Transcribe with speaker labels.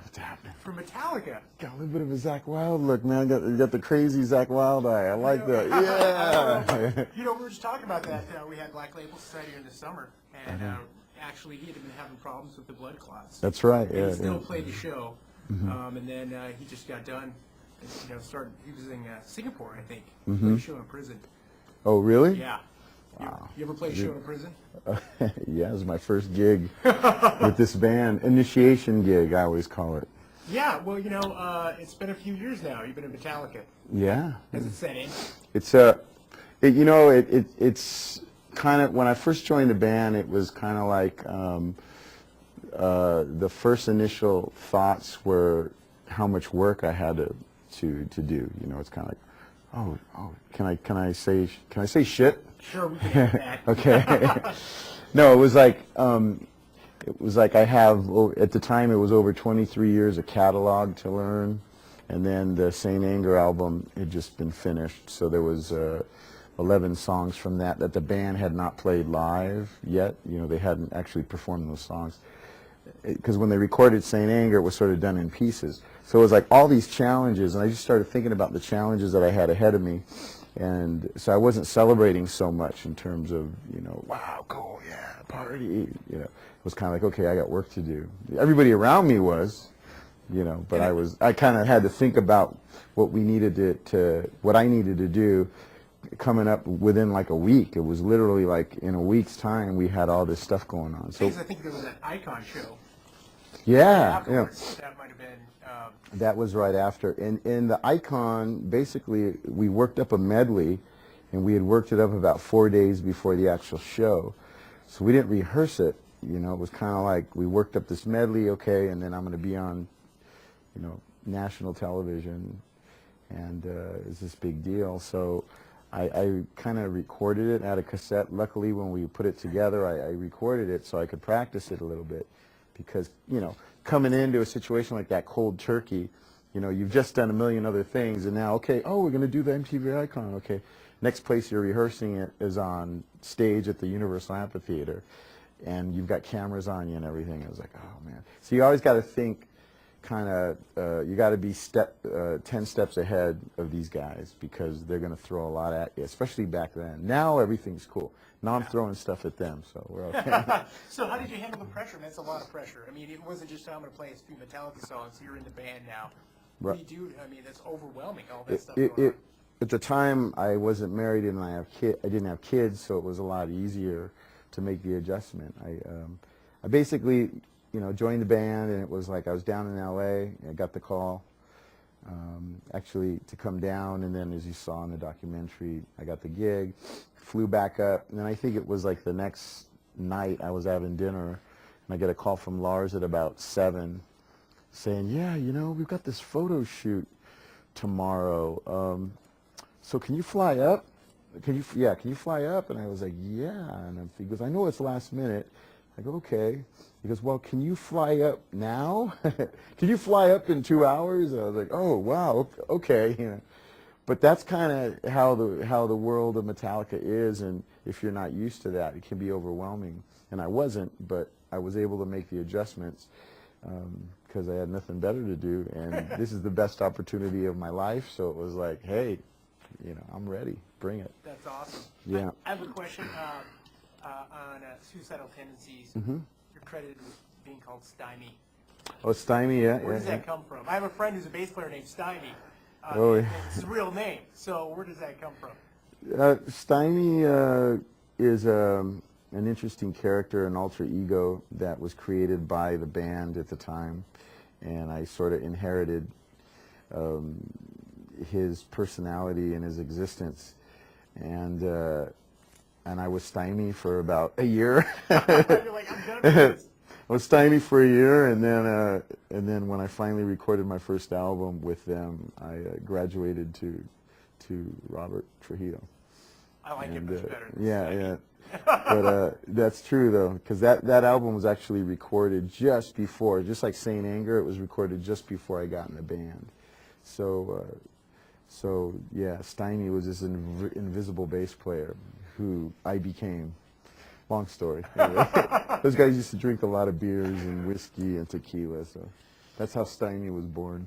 Speaker 1: What's happening?
Speaker 2: from Metallica.
Speaker 1: Got a little bit of a Zakk Wylde look, man. You got the crazy Zakk Wylde eye. I like that. Yeah.
Speaker 2: You know, we were just talking about that. We had Black Label Society in the summer, and actually he had been having problems with the blood clots.
Speaker 1: That's right.
Speaker 2: And
Speaker 1: Yeah.
Speaker 2: he still played the show, and then he just got done. You know, started. He was in Singapore, I think. Played a show in prison.
Speaker 1: Oh, really?
Speaker 2: Yeah.
Speaker 1: Wow.
Speaker 2: You ever play a show in prison?
Speaker 1: Yeah, it was my first gig with this band. Initiation gig, I always call it.
Speaker 2: Yeah. Well, you know, it's been a few years now. You've been in Metallica.
Speaker 1: Yeah.
Speaker 2: Has it set in?
Speaker 1: It's it's kind of, when I first joined the band, it was kind of like the first initial thoughts were how much work I had to do. You know, it's kind of like, oh, can I say shit?
Speaker 2: Sure, we can have that.
Speaker 1: Okay. No, it was like I have, at the time it was over 23 years of catalog to learn, and then the Saint Anger album had just been finished, so there was 11 songs from that the band had not played live yet. You know, they hadn't actually performed those songs, because when they recorded Saint Anger, it was sort of done in pieces. So it was like all these challenges, and I just started thinking about the challenges that I had ahead of me. And so I wasn't celebrating so much in terms of, you know, wow, cool, yeah, party. You know, it was kind of like, okay, I got work to do. Everybody around me was, you know, but I kind of had to think about what we needed what I needed to do coming up within like a week. It was literally like in a week's time we had all this stuff going on. So
Speaker 2: I think there was that Icon show.
Speaker 1: Yeah.
Speaker 2: Afterwards, that might have been.
Speaker 1: That was right after. In the Icon, basically, we worked up a medley, and we had worked it up about 4 days before the actual show. So we didn't rehearse it. You know, it was kind of like we worked up this medley, okay, and then I'm going to be on, you know, national television, and it's this big deal. So I kind of recorded it at a cassette. Luckily, when we put it together, I recorded it so I could practice it a little bit, because, you know, coming into a situation like that, cold turkey, you know, you've just done a million other things, and now, okay, we're going to do the MTV Icon, okay. Next place you're rehearsing it is on stage at the Universal Amphitheater, and you've got cameras on you and everything. I was like, oh, man. So you always got to think kind of, you got to be 10 steps ahead of these guys, because they're going to throw a lot at you, especially back then. Now everything's cool. Now I'm throwing stuff at them, so we're okay.
Speaker 2: So how did you handle the pressure? That's a lot of pressure. I mean, it wasn't just, I'm going to play a few Metallica songs. You're in the band now. What do you do? I mean, that's overwhelming, all that stuff going on.
Speaker 1: At the time, I wasn't married and I didn't have kids, so it was a lot easier to make the adjustment. I basically, you know, joined the band, and it was like I was down in L.A. I got the call, actually, to come down, and then, as you saw in the documentary, I got the gig, flew back up, and then I think it was like the next night I was having dinner, and I get a call from Lars at about 7 saying, yeah, you know, we've got this photo shoot tomorrow, so can you fly up? Can you fly up? And I was like, yeah. And he goes, I know it's last minute. I go, okay. He goes, well, can you fly up now? Can you fly up in 2 hours? And I was like, oh, wow, okay. You know. But that's kind of how the world of Metallica is, and if you're not used to that, it can be overwhelming. And I wasn't, but I was able to make the adjustments because I had nothing better to do, and this is the best opportunity of my life. So it was like, hey, you know, I'm ready. Bring it.
Speaker 2: That's awesome.
Speaker 1: Yeah.
Speaker 2: I have a question on suicidal tendencies.
Speaker 1: Mm-hmm.
Speaker 2: You're credited with being called Stymie.
Speaker 1: Oh, Stymie, yeah.
Speaker 2: Where does that come from? I have a friend who's a bass player named Stymie.
Speaker 1: Oh, yeah.
Speaker 2: It's his real name. So where does that come from?
Speaker 1: Stymie is an interesting character, an alter ego that was created by the band at the time, and I sort of inherited his personality and his existence, and I was Stymie for about a year.
Speaker 2: You're like, I'm done with this.
Speaker 1: I was Stymie for a year, and then when I finally recorded my first album with them, I graduated to Robert Trujillo.
Speaker 2: I like it much better than
Speaker 1: yeah,
Speaker 2: Stymie.
Speaker 1: yeah. But that's true though, because that album was actually recorded just before, just like Saint Anger, it was recorded just before I got in the band. So yeah, Stymie was this invisible bass player who I became. Long story. Anyway, those guys used to drink a lot of beers and whiskey and tequila. So That's how Steiny was born.